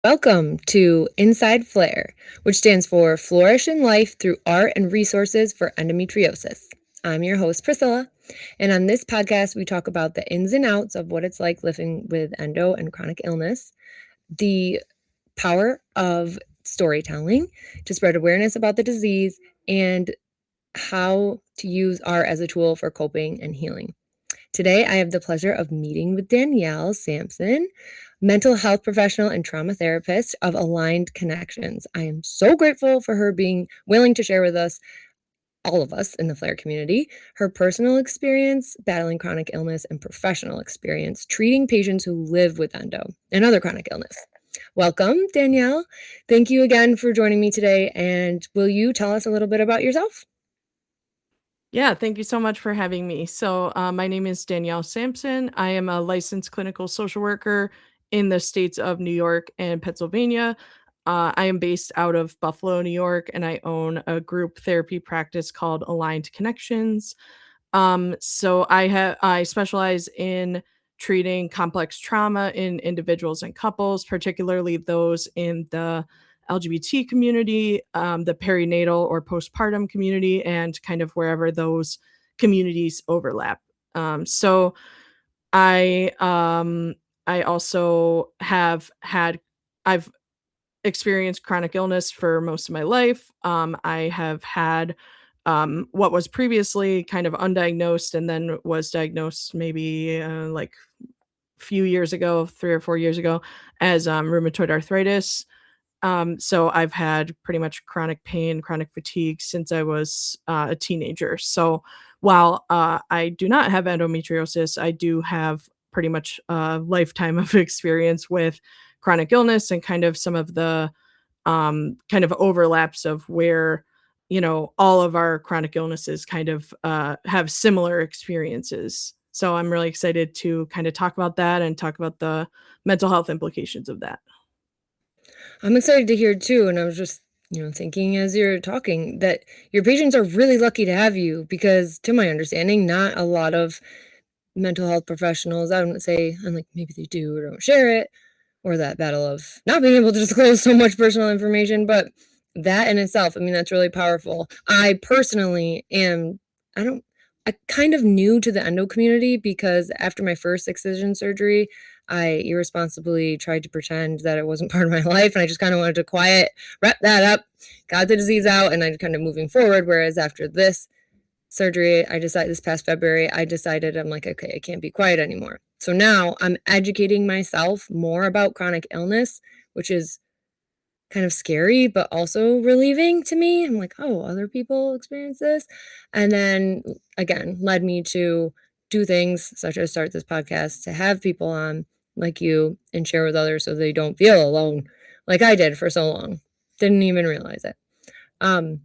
Welcome to Inside Flare, which stands for Flourish in Life Through Art and Resources for Endometriosis. I'm your host, Priscilla, and on this podcast, we talk about the ins and outs of what it's like living with endo and chronic illness, the power of storytelling to spread awareness about the disease, and how to use art as a tool for coping and healing. Today, I have the pleasure of meeting with Danielle Sampson, mental health professional and trauma therapist of Aligned Connections. I am so grateful for her being willing to share with us, all of us in the Flare community, her personal experience battling chronic illness and professional experience treating patients who live with endo and other chronic illness. Welcome, Danielle. Thank you again for joining me today. And will you tell us a little bit about yourself? Yeah, thank you so much for having me. My name is Danielle Sampson. I am a licensed clinical social worker in the states of New York and Pennsylvania. I am based out of Buffalo, New York, and I own a group therapy practice called Aligned Connections. I specialize in treating complex trauma in individuals and couples, particularly those in the LGBT community, the perinatal or postpartum community, and kind of wherever those communities overlap. So I I also have had I've experienced chronic illness for most of my life. I have had what was previously kind of undiagnosed and then was diagnosed maybe like few years ago, 3 or 4 years ago, as rheumatoid arthritis. So I've had pretty much chronic pain, chronic fatigue since I was a teenager. So while I do not have endometriosis, I do have pretty much a lifetime of experience with chronic illness and kind of some of the kind of overlaps of where all of our chronic illnesses kind of have similar experiences. So I'm really excited to kind of talk about that and talk about the mental health implications of that. I'm excited to hear too. And I was just, thinking as you're talking that your patients are really lucky to have you because, to my understanding, not a lot of mental health professionals, I wouldn't say, and like maybe they do or don't share it, or that battle of not being able to disclose so much personal information. But that in itself, I mean, that's really powerful. I personally am, I don't, I kind of new to the endo community because after my first excision surgery, I irresponsibly tried to pretend that it wasn't part of my life. And I just kind of wanted to wrap that up, got the disease out, and I'm kind of moving forward. Whereas after this surgery, I decided this past February, I decided I'm like, okay, I can't be quiet anymore. So now I'm educating myself more about chronic illness, which is kind of scary, but also relieving to me. I'm like, oh, other people experience this. And then again, led me to do things such as start this podcast to have people on like you and share with others so they don't feel alone like I did for so long. Didn't even realize it. Um,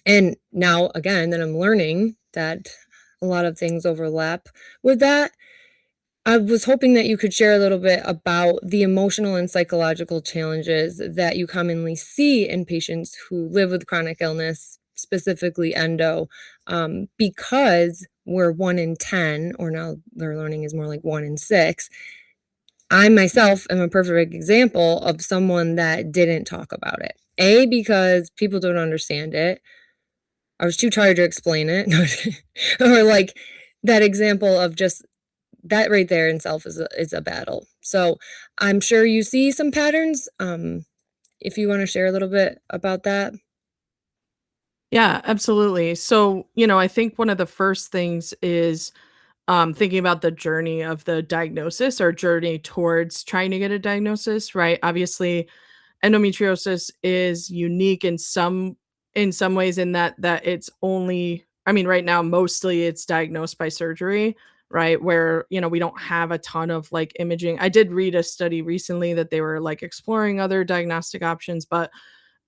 and now again, that I'm learning that a lot of things overlap with that. I was hoping that you could share a little bit about the emotional and psychological challenges that you commonly see in patients who live with chronic illness, specifically endo, because we're 1 in 10, or now they're learning is more like 1 in 6. I myself am a perfect example of someone that didn't talk about it. A, because people don't understand it. I was too tired to explain it. Or like that example of just that right there in itself is a battle. So I'm sure you see some patterns. If you want to share a little bit about that. Yeah, absolutely. I think one of the first things is thinking about the journey of the diagnosis or journey towards trying to get a diagnosis, right? Obviously, endometriosis is unique in some ways in that it's only, I mean, right now mostly it's diagnosed by surgery, right? Where, we don't have a ton of like imaging. I did read a study recently that they were like exploring other diagnostic options, but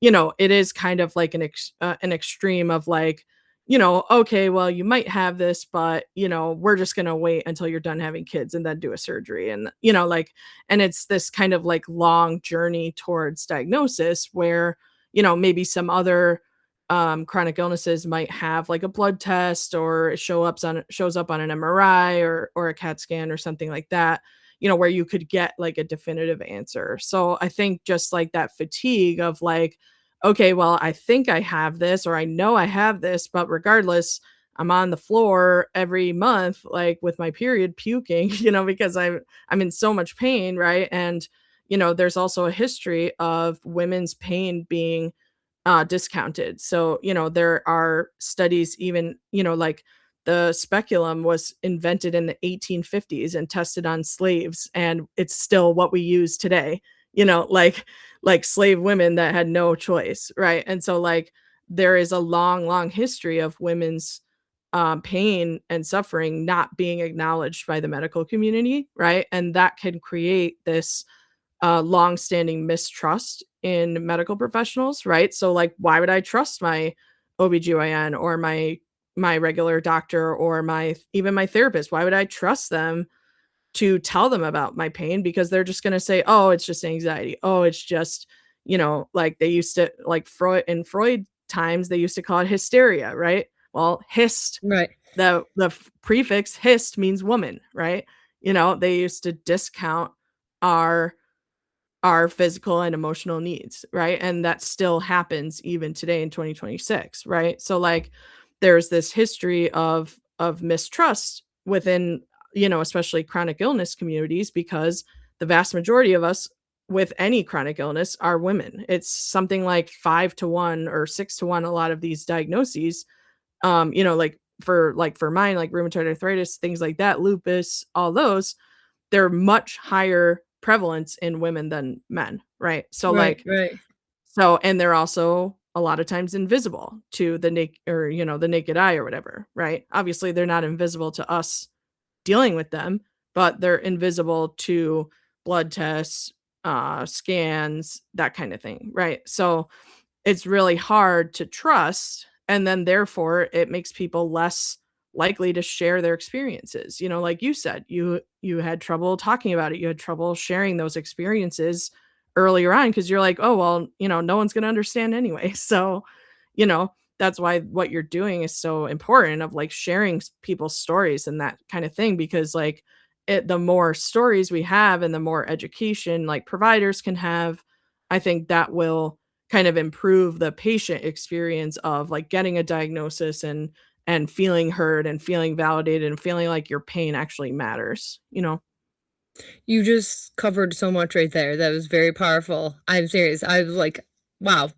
it is kind of like an extreme of like, okay, well, you might have this, but we're just gonna wait until you're done having kids and then do a surgery, and like, and it's this kind of like long journey towards diagnosis where maybe some other chronic illnesses might have like a blood test or it shows up on an MRI or a CAT scan or something like that. where you could get like a definitive answer. So I think just like that fatigue of like, okay, well, I think I have this, or I know I have this, but regardless, I'm on the floor every month, like with my period puking, because I'm in so much pain, right? And there's also a history of women's pain being discounted. So, there are studies even, like the speculum was invented in the 1850s and tested on slaves, and it's still what we use today, like slave women that had no choice, right? And so like there is a long, long history of women's pain and suffering not being acknowledged by the medical community, right? And that can create this long-standing mistrust in medical professionals, right? So like why would I trust my OBGYN or my regular doctor or my even my therapist? Why would I trust them to tell them about my pain? Because they're just going to say, "Oh, it's just anxiety. Oh, it's just, like they used to like Freud times they used to call it hysteria, right? Well, hist Right. the prefix hist means woman, right? They used to discount our physical and emotional needs, right? And that still happens even today in 2026, right? So like there's this history of mistrust within, especially chronic illness communities, because the vast majority of us with any chronic illness are women. It's something like 5 to 1 or 6 to 1, a lot of these diagnoses, like for mine, like rheumatoid arthritis, things like that, lupus, all those, they're much higher prevalence in women than men, right? So Right, like right. and they're also a lot of times invisible to the naked or the naked eye or whatever, right? Obviously they're not invisible to us dealing with them, but they're invisible to blood tests, scans, that kind of thing, right? So it's really hard to trust, and then therefore it makes people less likely to share their experiences. Like you said, you had trouble talking about it, you had trouble sharing those experiences earlier on because you're like, oh well, no one's going to understand anyway. So you know that's why what you're doing is so important, of like sharing people's stories and that kind of thing, because like the more stories we have and the more education like providers can have, I think that will kind of improve the patient experience of like getting a diagnosis and feeling heard and feeling validated and feeling like your pain actually matters. You just covered so much right there. That was very powerful. I'm serious. I was like, wow,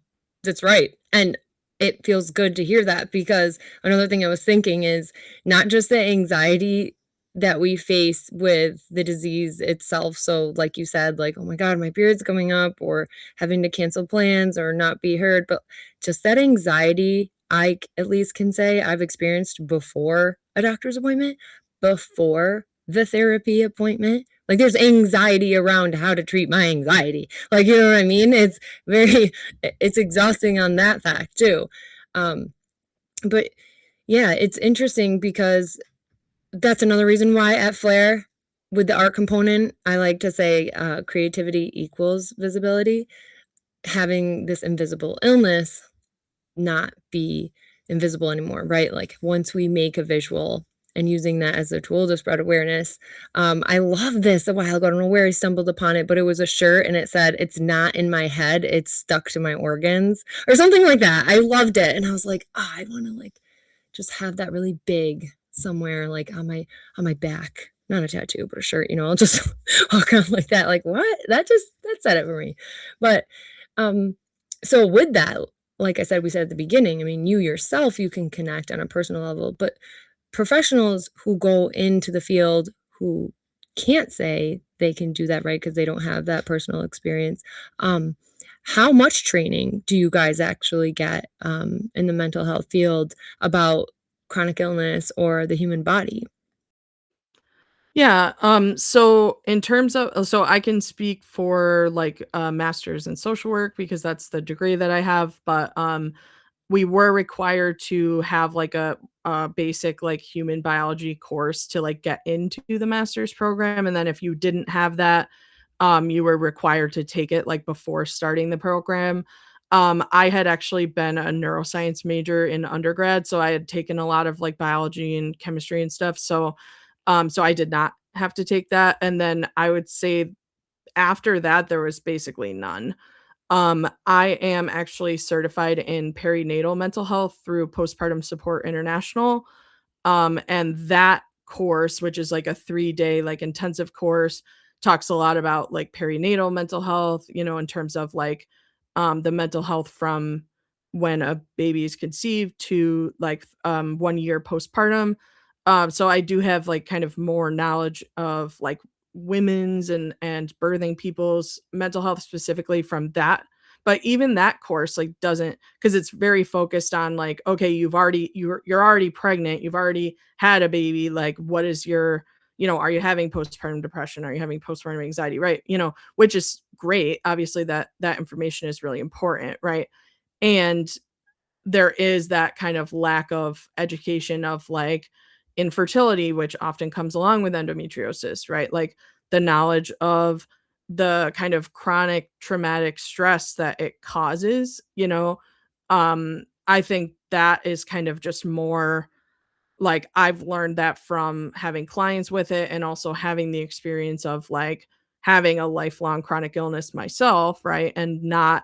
that's right. And it feels good to hear that because another thing I was thinking is not just the anxiety that we face with the disease itself. So, like you said, like, oh my God, my period's coming up, or having to cancel plans or not be heard, but just that anxiety, at least can say I've experienced before a doctor's appointment, before the therapy appointment. Like, there's anxiety around how to treat my anxiety. Like, you know what I mean? It's very it's exhausting on that fact too. Um, but yeah, it's interesting because that's another reason why at Flair, with the art component, I like to say, creativity equals visibility. Having this invisible illness not be invisible anymore, right? Like once we make a visual and using that as a tool to spread awareness. I love this a while ago. I don't know where I stumbled upon it, but it was a shirt and it said, "It's not in my head, it's stuck to my organs," or something like that. I loved it. And I was like, oh, I want to like just have that really big somewhere, like on my back. Not a tattoo, but a shirt, I'll just walk around like that. Like, what? That said it for me. But um, so with that, like I said, we said at the beginning, I mean, you yourself, you can connect on a personal level, but professionals who go into the field who can't say they can do that right because they don't have that personal experience. How much training do you guys actually get in the mental health field about chronic illness or the human body? Yeah, so in terms of so I can speak for like a master's in social work because that's the degree that I have, but we were required to have like a basic like human biology course to like get into the master's program, and then if you didn't have that, you were required to take it like before starting the program. I had actually been a neuroscience major in undergrad, so I had taken a lot of like biology and chemistry and stuff. So I did not have to take that, and then I would say after that, there was basically none. I am actually certified in perinatal mental health through Postpartum Support International. And that course, which is like a 3-day like intensive course, talks a lot about like perinatal mental health, in terms of like the mental health from when a baby is conceived to like 1 year postpartum. So I do have like kind of more knowledge of like women's and birthing people's mental health specifically from that. But even that course like doesn't, because it's very focused on like, okay, you're already pregnant, you've already had a baby, like what is your, are you having postpartum depression, are you having postpartum anxiety, right? Which is great, obviously that information is really important, right? And there is that kind of lack of education of like infertility, which often comes along with endometriosis, right? Like the knowledge of the kind of chronic traumatic stress that it causes, I think that is kind of just more like I've learned that from having clients with it and also having the experience of like having a lifelong chronic illness myself, right? And not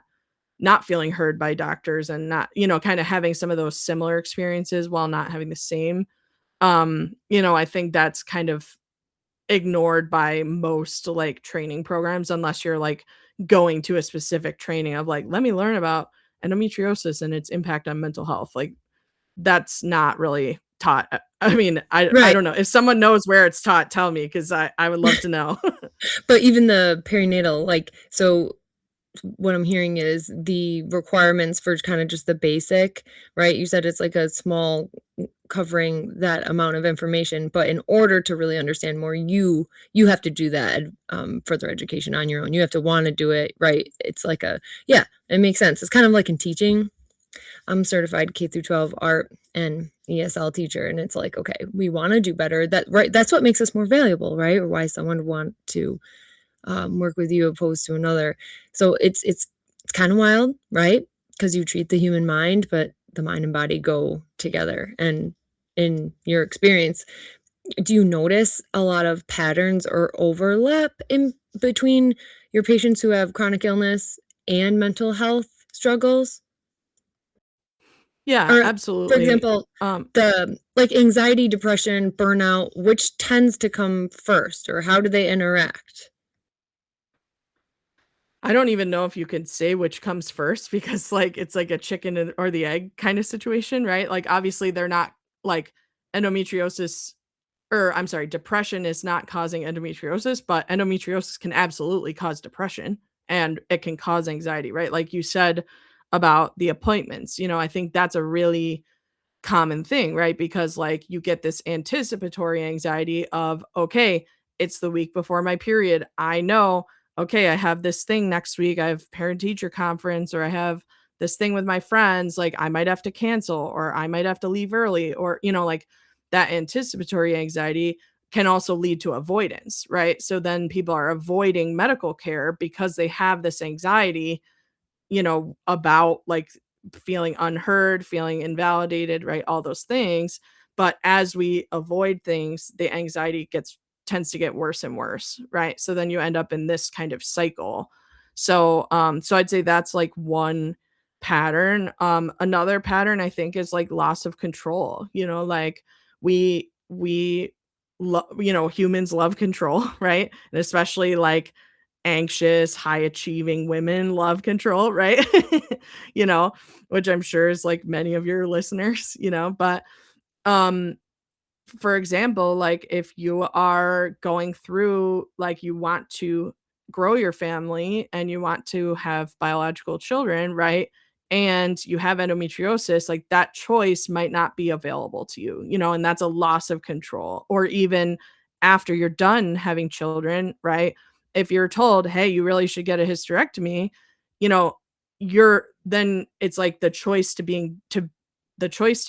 feeling heard by doctors and not, kind of having some of those similar experiences while not having the same. I think that's kind of ignored by most like training programs unless you're like going to a specific training of like, let me learn about endometriosis and its impact on mental health. Like that's not really taught. I mean, I Right. don't know. If someone knows where it's taught, tell me because I would love to know. But even the perinatal, like, so what I'm hearing is the requirements for kind of just the basic, right? You said it's like a small covering that amount of information, but in order to really understand more, you have to do that further education on your own. You have to want to do it, right? It's like yeah, it makes sense. It's kind of like in teaching. I'm certified K through 12 art and ESL teacher, and it's like, okay, we want to do better. Right? That's what makes us more valuable, right? Or why someone would want to work with you opposed to another. So it's kind of wild, right? Because you treat the human mind, but the mind and body go together. And in your experience, do you notice a lot of patterns or overlap in between your patients who have chronic illness and mental health struggles? Yeah, Or, for absolutely. example, the like anxiety, depression, burnout, which tends to come first, or how do they interact? I don't even know if you could say which comes first because, like, it's like a chicken or the egg kind of situation, right? Like, obviously, they're not like endometriosis, or I'm sorry, depression is not causing endometriosis, but endometriosis can absolutely cause depression and it can cause anxiety, right? Like you said about the appointments, I think that's a really common thing, right? Because like you get this anticipatory anxiety of, okay, it's the week before my period. I know, okay, I have this thing next week. I have parent teacher conference or I have this thing with my friends. Like I might have to cancel or I might have to leave early or, like that anticipatory anxiety can also lead to avoidance, right? So then people are avoiding medical care because they have this anxiety, about like feeling unheard, feeling invalidated, right? All those things. But as we avoid things, the anxiety tends to get worse and worse, right? So then you end up in this kind of cycle. So I'd say that's like one pattern. Another pattern I think is like loss of control, like we humans love control, right? And especially like anxious, high achieving women love control, right? you know, which I'm sure is like many of your listeners, but um for example, like if you are going through like you want to grow your family and you want to have biological children, right? And you have endometriosis, like that choice might not be available to you, and that's a loss of control. Or even after you're done having children, right? If you're told, hey, you really should get a hysterectomy, you know, then it's like the choice to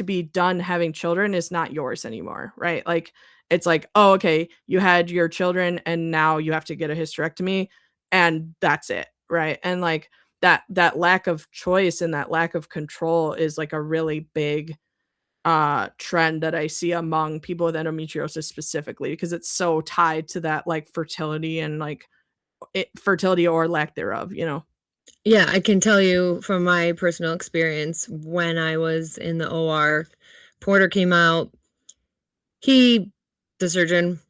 be done having children is not yours anymore, right? Like it's like, oh, okay, you had your children and now you have to get a hysterectomy and that's it, right? And like that lack of choice and that lack of control is like a really big trend that I see among people with endometriosis specifically, because it's so tied to that like fertility and like fertility or lack thereof, you know? Yeah, I can tell you from my personal experience when I was in the OR, Porter came out. He, the surgeon,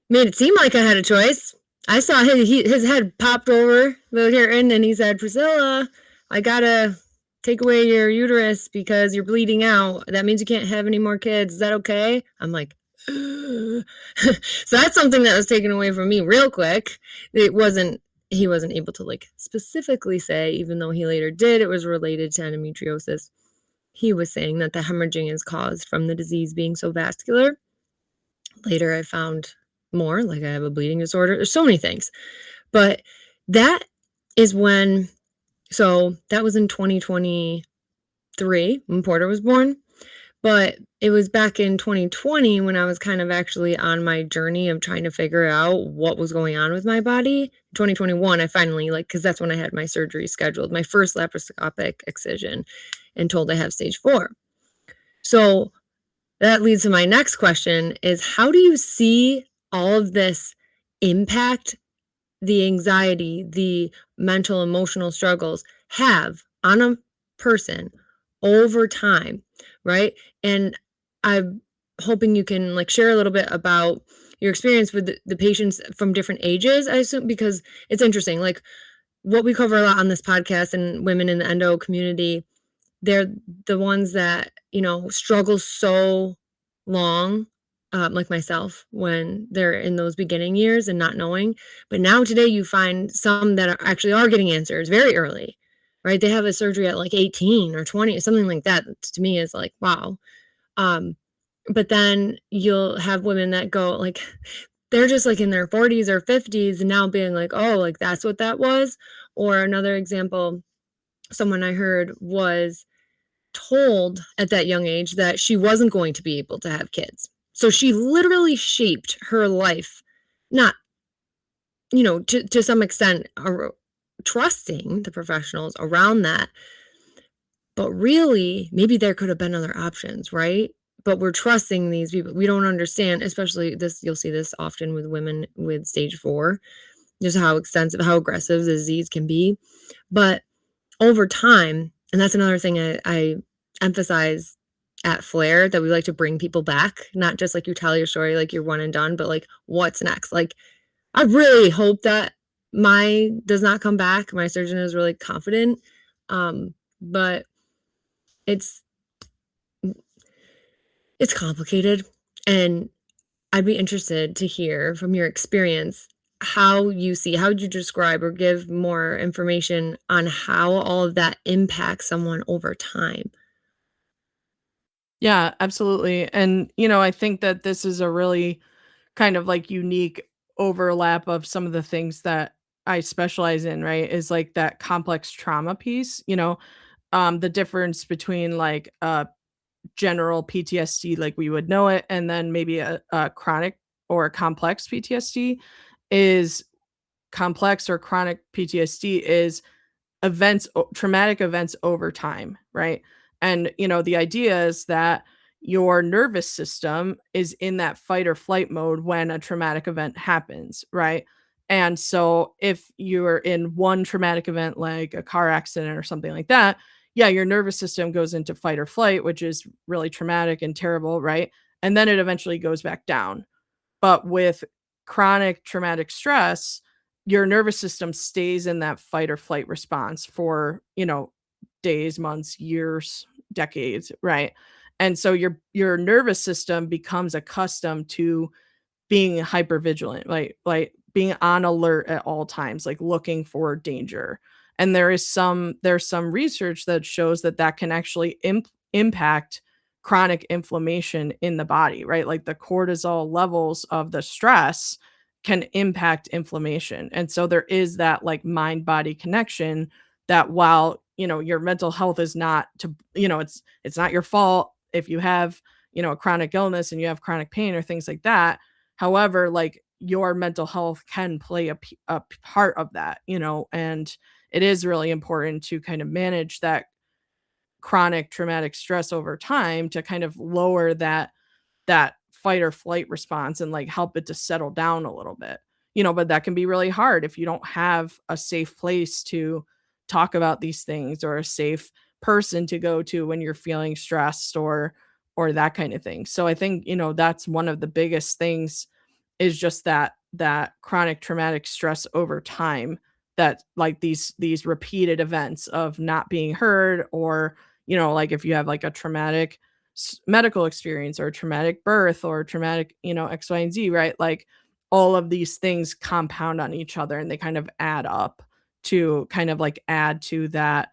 made it seem like I had a choice. I saw his head popped over the curtain and he said, "Priscilla, I gotta take away your uterus because you're bleeding out. That means you can't have any more kids. Is that okay?" I'm like, so that's something that was taken away from me real quick. He wasn't able to like specifically say, even though he later did, it was related to endometriosis. He was saying that the hemorrhaging is caused from the disease being so vascular. Later, I found more, like I have a bleeding disorder. There's so many things. But that is when, so that was in 2023 when Porter was born. But it was back in 2020 when I was kind of actually on my journey of trying to figure out what was going on with my body. 2021, I finally, like, because that's when I had my surgery scheduled, my first laparoscopic excision, and told I have stage 4. So that leads to my next question is, how do you see all of this impact the anxiety, the mental, emotional struggles have on a person over time, right? And I'm hoping you can like share a little bit about your experience with the patients from different ages, I assume, because it's interesting. Like what we cover a lot on this podcast and women in the endo community, they're the ones that, struggle so long, like myself, when they're in those beginning years and not knowing. But now today you find some that are getting answers very early, right? They have a surgery at like 18 or 20 or something like that. To me is like, wow. Um, but then you'll have women that go like, they're just like in their 40s or 50s and now being like, oh, like that's what that was. Or another example, someone I heard was told at that young age that she wasn't going to be able to have kids. So she literally shaped her life, not, to some extent, trusting the professionals around that. But really, maybe there could have been other options, right? But we're trusting these people. We don't understand, especially this, you'll see this often with women with stage 4, just how extensive, how aggressive the disease can be. But over time, and that's another thing I emphasize at Flair, that we like to bring people back, not just like you tell your story, like you're one and done, but like what's next? Like I really hope that my does not come back. My surgeon is really confident. But it's complicated, and I'd be interested to hear from your experience how would you describe or give more information on how all of that impacts someone over time? Yeah, absolutely. And, I think that this is a really kind of like unique overlap of some of the things that I specialize in, right? Is like that complex trauma piece, the difference between like general PTSD like we would know it, and then maybe a chronic or a complex PTSD is complex or chronic PTSD is traumatic events over time, right? And the idea is that your nervous system is in that fight or flight mode when a traumatic event happens, right? And so if you're in one traumatic event like a car accident or something like that, yeah, your nervous system goes into fight or flight, which is really traumatic and terrible, right? And then it eventually goes back down. But with chronic traumatic stress, your nervous system stays in that fight or flight response for, days, months, years, decades, right? And so your nervous system becomes accustomed to being hypervigilant, like being on alert at all times, like looking for danger. And there's some research that shows that that can actually impact chronic inflammation in the body, right? Like the cortisol levels of the stress can impact inflammation. And so there is that like mind body connection that while, your mental health is not to, it's not your fault if you have, a chronic illness and you have chronic pain or things like that. However, like your mental health can play a part of that, and it is really important to kind of manage that chronic traumatic stress over time to kind of lower that fight or flight response and like help it to settle down a little bit. But that can be really hard if you don't have a safe place to talk about these things or a safe person to go to when you're feeling stressed or that kind of thing. So I think, that's one of the biggest things is just that chronic traumatic stress over time, that like these repeated events of not being heard, or like if you have like a traumatic medical experience or a traumatic birth or traumatic, X, Y, and Z, right? Like all of these things compound on each other and they kind of add up to kind of like add to that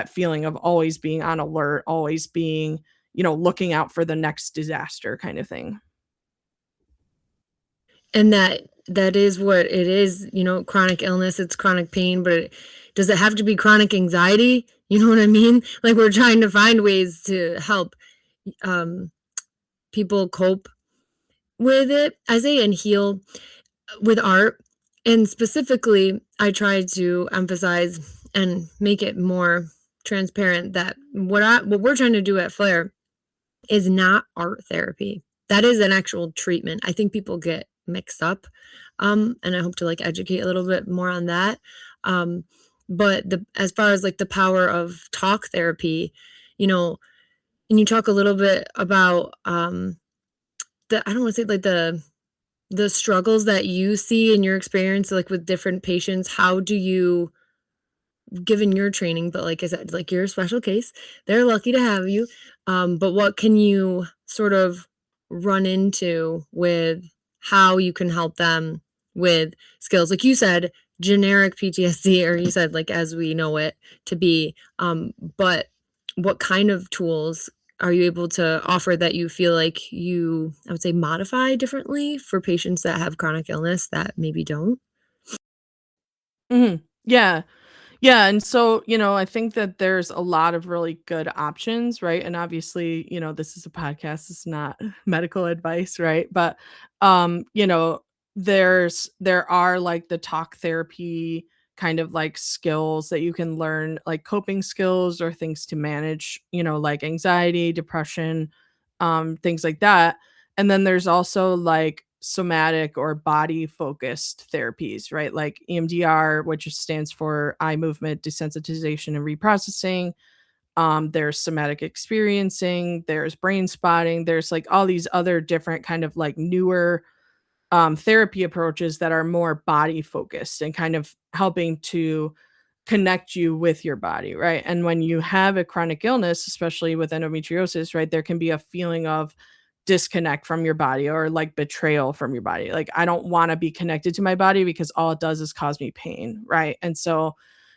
feeling of always being on alert, always being, looking out for the next disaster kind of thing. And that is what it is, chronic illness, it's chronic pain, but does it have to be chronic anxiety? You know what I mean? Like, we're trying to find ways to help, um, people cope with it, I say, and heal with art. And specifically, I try to emphasize and make it more transparent that what we're trying to do at Flair is not art therapy. That is an actual treatment. I think people get mixed up, and I hope to, like, educate a little bit more on that. Um, but as far as, like, the power of talk therapy, you know, and you talk a little bit about, I don't wanna say, like, the struggles that you see in your experience, like, with different patients. How do you, given your training, but like I said, like, you're a special case, they're lucky to have you, but what can you sort of run into with how you can help them with skills? Like you said, generic PTSD, or you said, like, as we know it to be, but what kind of tools are you able to offer that you feel like you, I would say, modify differently for patients that have chronic illness that maybe don't? Yeah. Yeah, and so, I think that there's a lot of really good options, right? And obviously, this is a podcast, it's not medical advice, right? But there are like the talk therapy kind of like skills that you can learn, like coping skills or things to manage, like anxiety, depression, things like that. And then there's also like somatic or body focused therapies, right? Like EMDR, which stands for eye movement desensitization and reprocessing. There's somatic experiencing, there's brain spotting, there's like all these other different kind of like newer therapy approaches that are more body focused and kind of helping to connect you with your body, right? And when you have a chronic illness, especially with endometriosis, right, there can be a feeling of disconnect from your body or like betrayal from your body. Like, I don't want to be connected to my body because all it does is cause me pain, right? And so,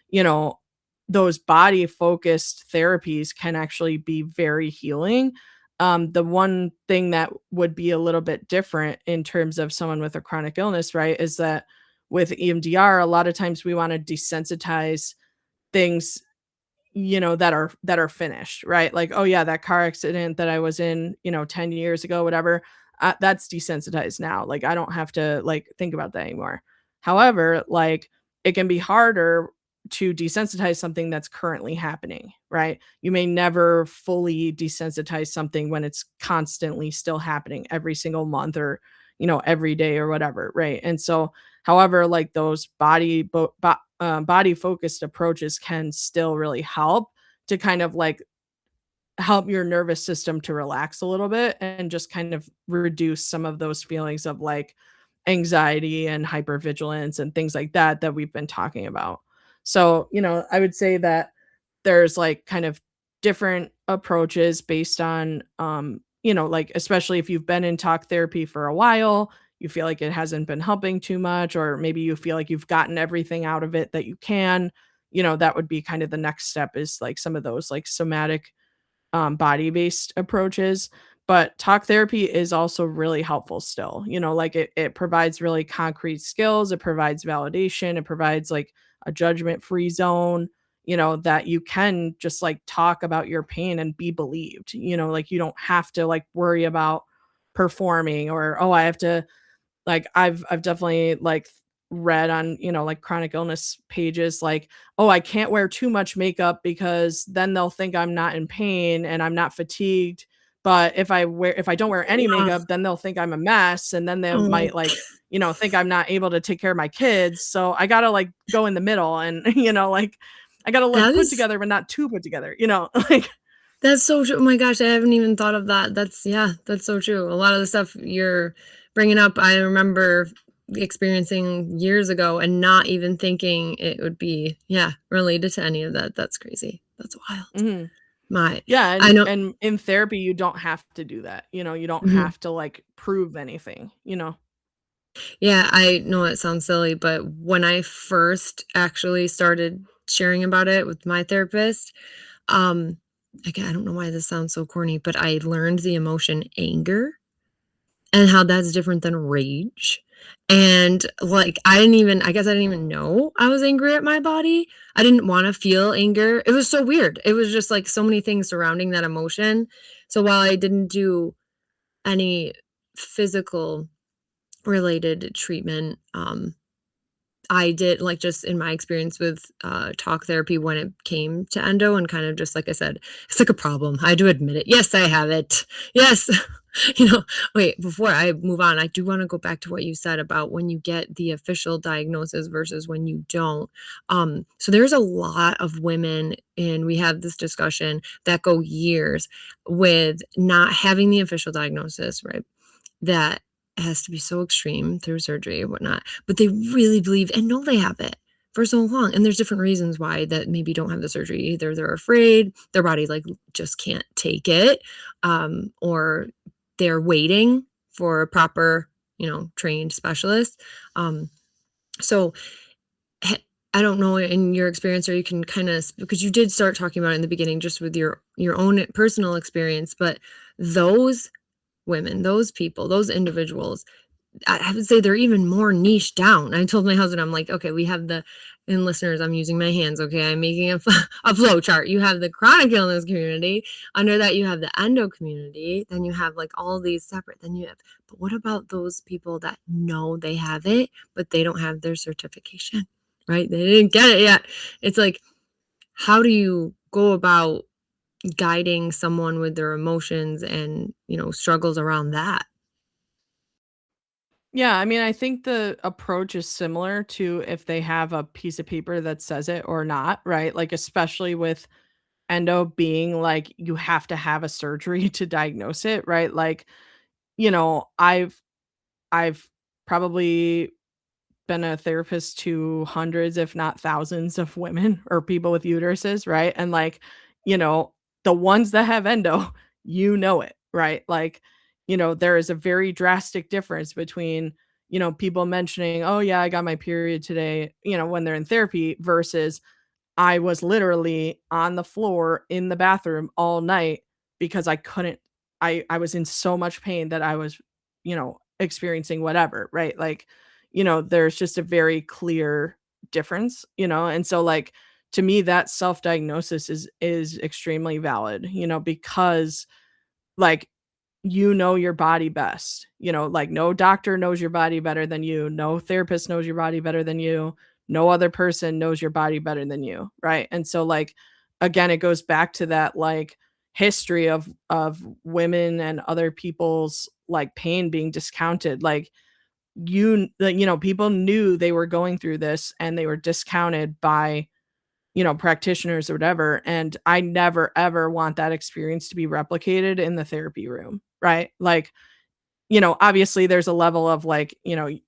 you know, those body focused therapies can actually be very healing. The one thing that would be a little bit different in terms of someone with a chronic illness, right, is that with EMDR, a lot of times we want to desensitize things, that are finished, right? Like, oh yeah, that car accident that I was in, 10 years ago, whatever, that's desensitized now. Like, I don't have to like think about that anymore. However, like, it can be harder to desensitize something that's currently happening, right? You may never fully desensitize something when it's constantly still happening every single month or, every day or whatever, right? And so, however, like those body focused approaches can still really help to kind of like help your nervous system to relax a little bit and just kind of reduce some of those feelings of like anxiety and hypervigilance and things like that we've been talking about. So, I would say that there's like kind of different approaches based on like especially if you've been in talk therapy for a while, you feel like it hasn't been helping too much, or maybe you feel like you've gotten everything out of it that you can, that would be kind of the next step, is like some of those like somatic body-based approaches. But talk therapy is also really helpful still. Like it provides really concrete skills, it provides validation, it provides like a judgment-free zone, that you can just like talk about your pain and be believed. Like you don't have to like worry about performing, or oh, I have to, like I've definitely like read on, like chronic illness pages, like, oh, I can't wear too much makeup because then they'll think I'm not in pain and I'm not fatigued. But if I don't wear any Yeah. makeup, then they'll think I'm a mess and then they Oh, might like, think I'm not able to take care of my kids. So I gotta like go in the middle and, like I gotta look that put is together, but not too put together, like that's so true. Oh my gosh, I haven't even thought of that. Yeah, that's so true. A lot of the stuff you're bringing up, I remember experiencing years ago and not even thinking it would be, yeah, related to any of that. That's crazy. That's wild. mhm. My Yeah, I know. and in therapy, you don't have to do that, you don't Mhm. have to, like, prove anything. Yeah, I know it sounds silly, but when I first actually started sharing about it with my therapist, um, again, I don't know why this sounds so corny, but I learned the emotion anger and how that's different than rage. And, like, I guess I didn't even know I was angry at my body. I didn't wanna feel anger. It was so weird. It was just, like, so many things surrounding that emotion. So while I didn't do any physical related treatment, I did like, just in my experience with, talk therapy when it came to endo and kind of just like I said, it's like a problem. I do admit it. Yes, I have it. Yes. You know, wait, before I move on, I do wanna go back to what you said about when you get the official diagnosis versus when you don't. So there's a lot of women, and we have this discussion, that go years with not having the official diagnosis, right? That has to be so extreme through surgery and whatnot, but they really believe and know they have it for so long, and there's different reasons why that maybe don't have the surgery. Either they're afraid, their body, like, just can't take it, or they're waiting for a proper, trained specialist. Um, so, ha I don't know in your experience, or you can kinda because you did start talking about it in the beginning just with your own personal experience, but those women, those people, those individuals, I would say they're even more niche down. I told my husband, I'm like, "Okay, we have the" and listeners, I'm using my hands, okay? I'm making a a flow chart. You have the chronic illness community. Under that, you have the endo community. Then you have, like, all these separate. Then you have but what about those people that know they have it, but they don't have their certification, right? They didn't get it yet. It's like, how do you go about guiding someone with their emotions and, struggles around that? Yeah, I mean, I think the approach is similar to if they have a piece of paper that says it or not, right? Like, especially with endo being like, you have to have a surgery to diagnose it, right? Like, I've probably been a therapist to hundreds, if not thousands of women or people with uteruses, right? And like, you know, the ones that have endo, it, right? Like, there is a very drastic difference between, people mentioning, oh, yeah, I got my period today, when they're in therapy versus I was literally on the floor in the bathroom all night because I couldn't I was in so much pain that I was, experiencing whatever, right? Like, there's just a very clear difference, and so like to me that self-diagnosis is extremely valid, because like your body best. Like no doctor knows your body better than you, no therapist knows your body better than you, no other person knows your body better than you, right? And so like again, it goes back to that like history of women and other people's like pain being discounted. Like people knew they were going through this and they were discounted by practitioners or whatever. And I never ever want that experience to be replicated in the therapy room, right? Like, obviously there's a level of like, I'm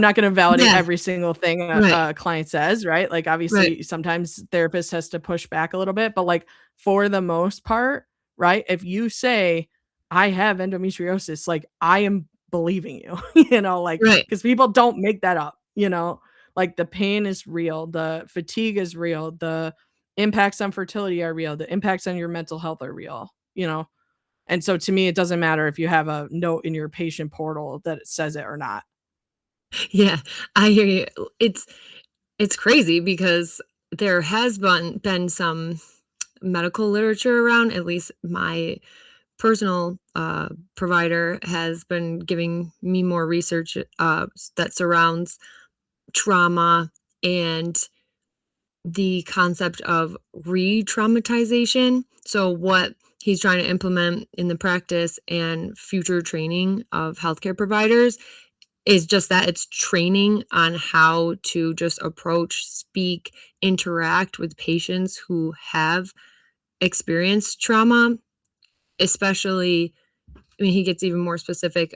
not going to validate Yeah, every single thing right, a client says, right? Like, right. obviously, sometimes therapist has to push back a little bit, but like for the most part, right? If you say, I have endometriosis, like I am believing you, like Right. because people don't make that up, like the pain is real, the fatigue is real, the impacts on fertility are real, the impacts on your mental health are real. And so to me, it doesn't matter if you have a note in your patient portal that it says it or not. Yeah, I hear you. It's crazy because there has been some medical literature around, at least my personal provider has been giving me more research that surrounds trauma and the concept of re-traumatization. So what he's trying to implement in the practice and future training of healthcare providers is just that it's training on how to just approach, speak, interact with patients who have experienced trauma, especially, I mean, he gets even more specific,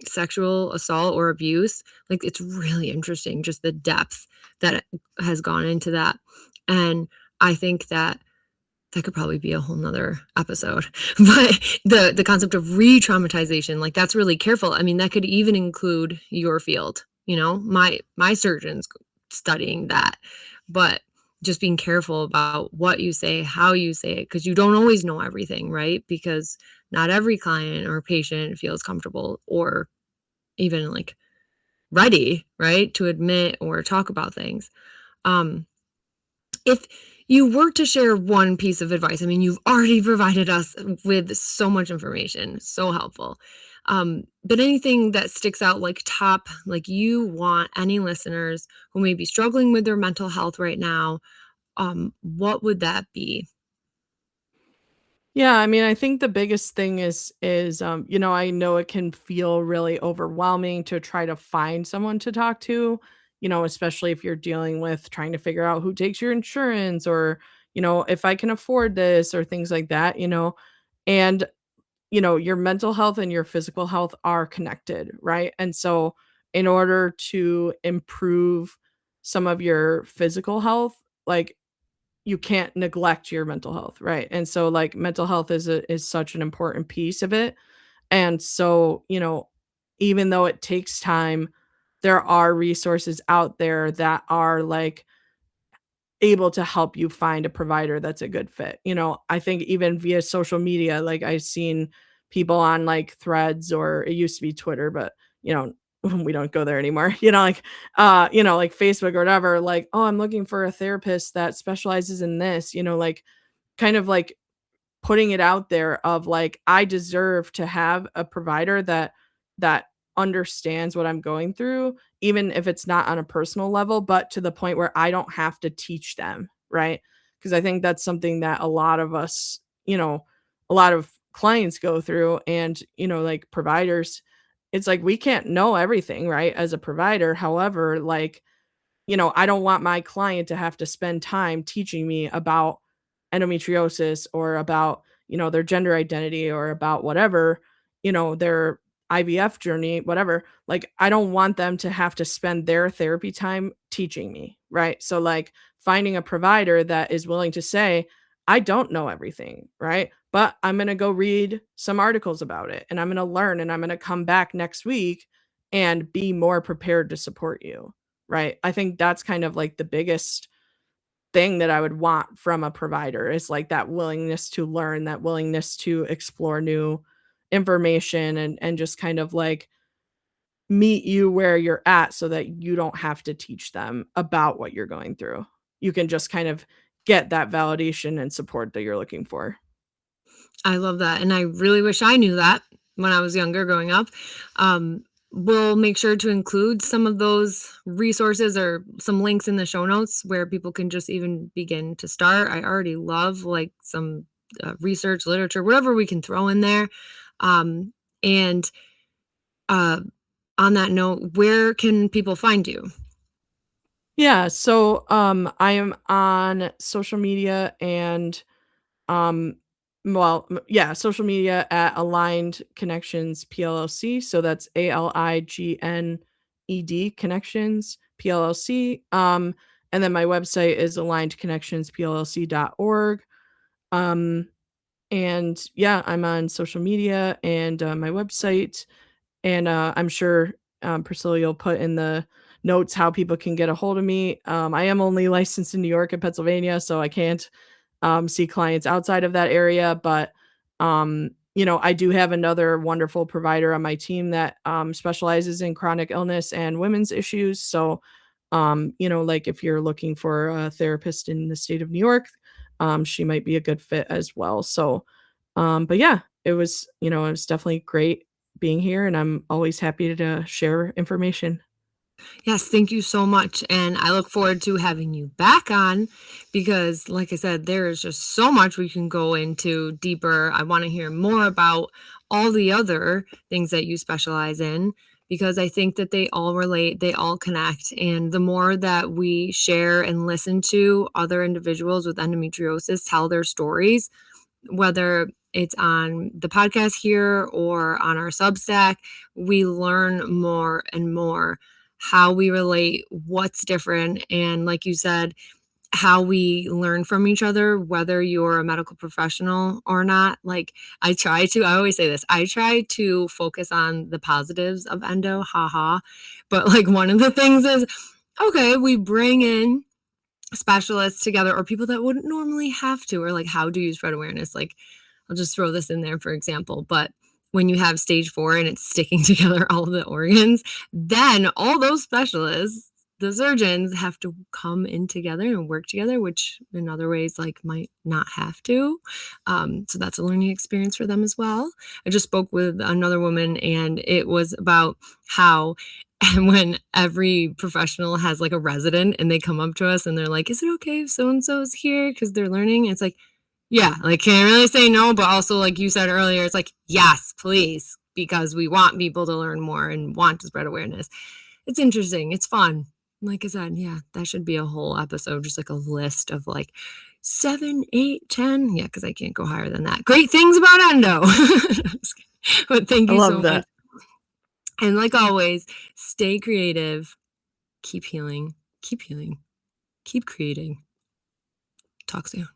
sexual assault or abuse. Like, it's really interesting just the depth that has gone into that. And I think that that could probably be a whole nother episode. But the concept of re-traumatization, like, that's really careful. I mean, that could even include your field, you know, my surgeon's studying that. But just being careful about what you say, how you say it, because you don't always know everything, right? Because not every client or patient feels comfortable or even like ready, right, to admit or talk about things. Um, if you were to share one piece of advice, I mean, you've already provided us with so much information, so helpful. But anything that sticks out like top, like you want any listeners who may be struggling with their mental health right now, what would that be? Yeah, I mean, I think the biggest thing is you know, I know it can feel really overwhelming to try to find someone to talk to, you know, especially if you're dealing with trying to figure out who takes your insurance or, you know, if I can afford this or things like that, you know. And, you know, your mental health and your physical health are connected, right? And so in order to improve some of your physical health, like you can't neglect your mental health, right? And so, like, mental health is such an important piece of it, and so, you know, even though it takes time, there are resources out there that are, like, able to help you find a provider that's a good fit, you know? I think even via social media, like, I've seen people on, like, Threads or it used to be Twitter, but, you know, we don't go there anymore, you know, like Facebook or whatever, like, "Oh, I'm looking for a therapist that specializes in this," you know, like, kind of, like, putting it out there of, like, I deserve to have a provider that understands what I'm going through, even if it's not on a personal level, but to the point where I don't have to teach them, right? Because I think that's something that a lot of us, you know, a lot of clients go through and, you know, like, providers, it's like we can't know everything, right, as a provider. However, like, you know, I don't want my client to have to spend time teaching me about endometriosis or about, you know, their gender identity or about whatever, you know, their IVF journey, whatever. Like, I don't want them to have to spend their therapy time teaching me, right? So, like, finding a provider that is willing to say, I don't know everything, right? But I'm going to go read some articles about it and I'm going to learn and I'm going to come back next week and be more prepared to support you. Right? I think that's kind of like the biggest thing that I would want from a provider is like that willingness to learn, that willingness to explore new information and just kind of like meet you where you're at so that you don't have to teach them about what you're going through. You can just kind of get that validation and support that you're looking for. I love that, and I really wish I knew that when I was younger growing up. Um, we'll make sure to include some of those resources or some links in the show notes where people can just even begin to start. I already love, like, some, research, literature, whatever we can throw in there. And, uh, on that note, where can people find you? Yeah, so I am on social media and Um, yeah, social media at Aligned Connections PLLC. So that's ALIGNED Connections PLLC. And then my website is alignedconnectionspllc.org. Um, and yeah, I'm on social media and my website. And I'm sure Priscilla, you'll put in the notes how people can get a hold of me. I am only licensed in New York and Pennsylvania, so I can't see clients outside of that area. But, you know, I do have another wonderful provider on my team that specializes in chronic illness and women's issues. So, you know, like if you're looking for a therapist in the state of New York, she might be a good fit as well. So, but yeah, it was, it was definitely great being here, and I'm always happy to share information. Yes, thank you so much. And I look forward to having you back on because, like I said, there is just so much we can go into deeper. I want to hear more about all the other things that you specialize in because I think that they all relate, they all connect. And the more that we share and listen to other individuals with endometriosis tell their stories, whether it's on the podcast here or on our Substack, we learn more and more how we relate, what's different, and like you said, how we learn from each other, whether you're a medical professional or not. Like I always say this, I try to focus on the positives of endo, haha. But like one of the things is, okay, we bring in specialists together or people that wouldn't normally have to, or like how do you spread awareness? Like I'll just throw this in there for example, but when you have stage 4 and it's sticking together all of the organs, then all those specialists, the surgeons have to come in together and work together, which in other ways like might not have to. So that's a learning experience for them as well. I just spoke with another woman and it was about how and when every professional has like a resident and they come up to us and they're like, is it okay if so-and-so is here? Because they're learning. It's like, yeah, like can't really say no, but also like you said earlier, it's like, yes, please, because we want people to learn more and want to spread awareness. It's interesting. It's fun. Like I said, yeah, that should be a whole episode, just like a list of like 7, 8, 10. Yeah, because I can't go higher than that. Great things about endo. But thank I you so love much. that. And like always, stay creative, keep healing, keep creating. Talk soon.